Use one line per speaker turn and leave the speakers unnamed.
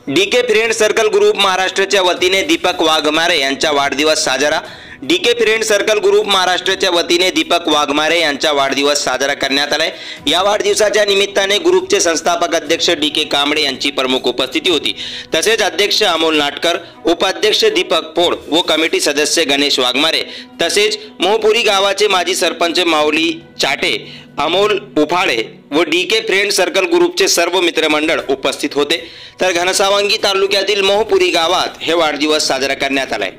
DK friend circle group महाराष्ट्राच्या वतीने दीपक वाघमारे यांचा वाढदिवस साजरा। डीके फ्रेंड सर्कल ग्रुप महाराष्ट्राच्या वतीने दीपक वाघमारे यांचा वाढदिवस साजरा करण्यात आलाय। या वाढदिवसाच्या निमित्ताने ग्रुपचे संस्थापक अध्यक्ष डीके कांबळे यांची प्रमुख उपस्थिती होती। तसेच अध्यक्ष अमोल नाटकर, उपाध्यक्ष दीपक पोळ व कमिटी सदस्य गणेश वाघमारे तसेच मोहपुरी गावाचे माजी सरपंच माऊली चाटे, अमोल उफाळे व डीके फ्रेंड सर्कल ग्रुपचे सर्व मित्रमंडळ उपस्थित होते। तर घनसावंगी तालुक्यातील मोहपुरी गावात हे वाढदिवस साजरा करण्यात आलाय।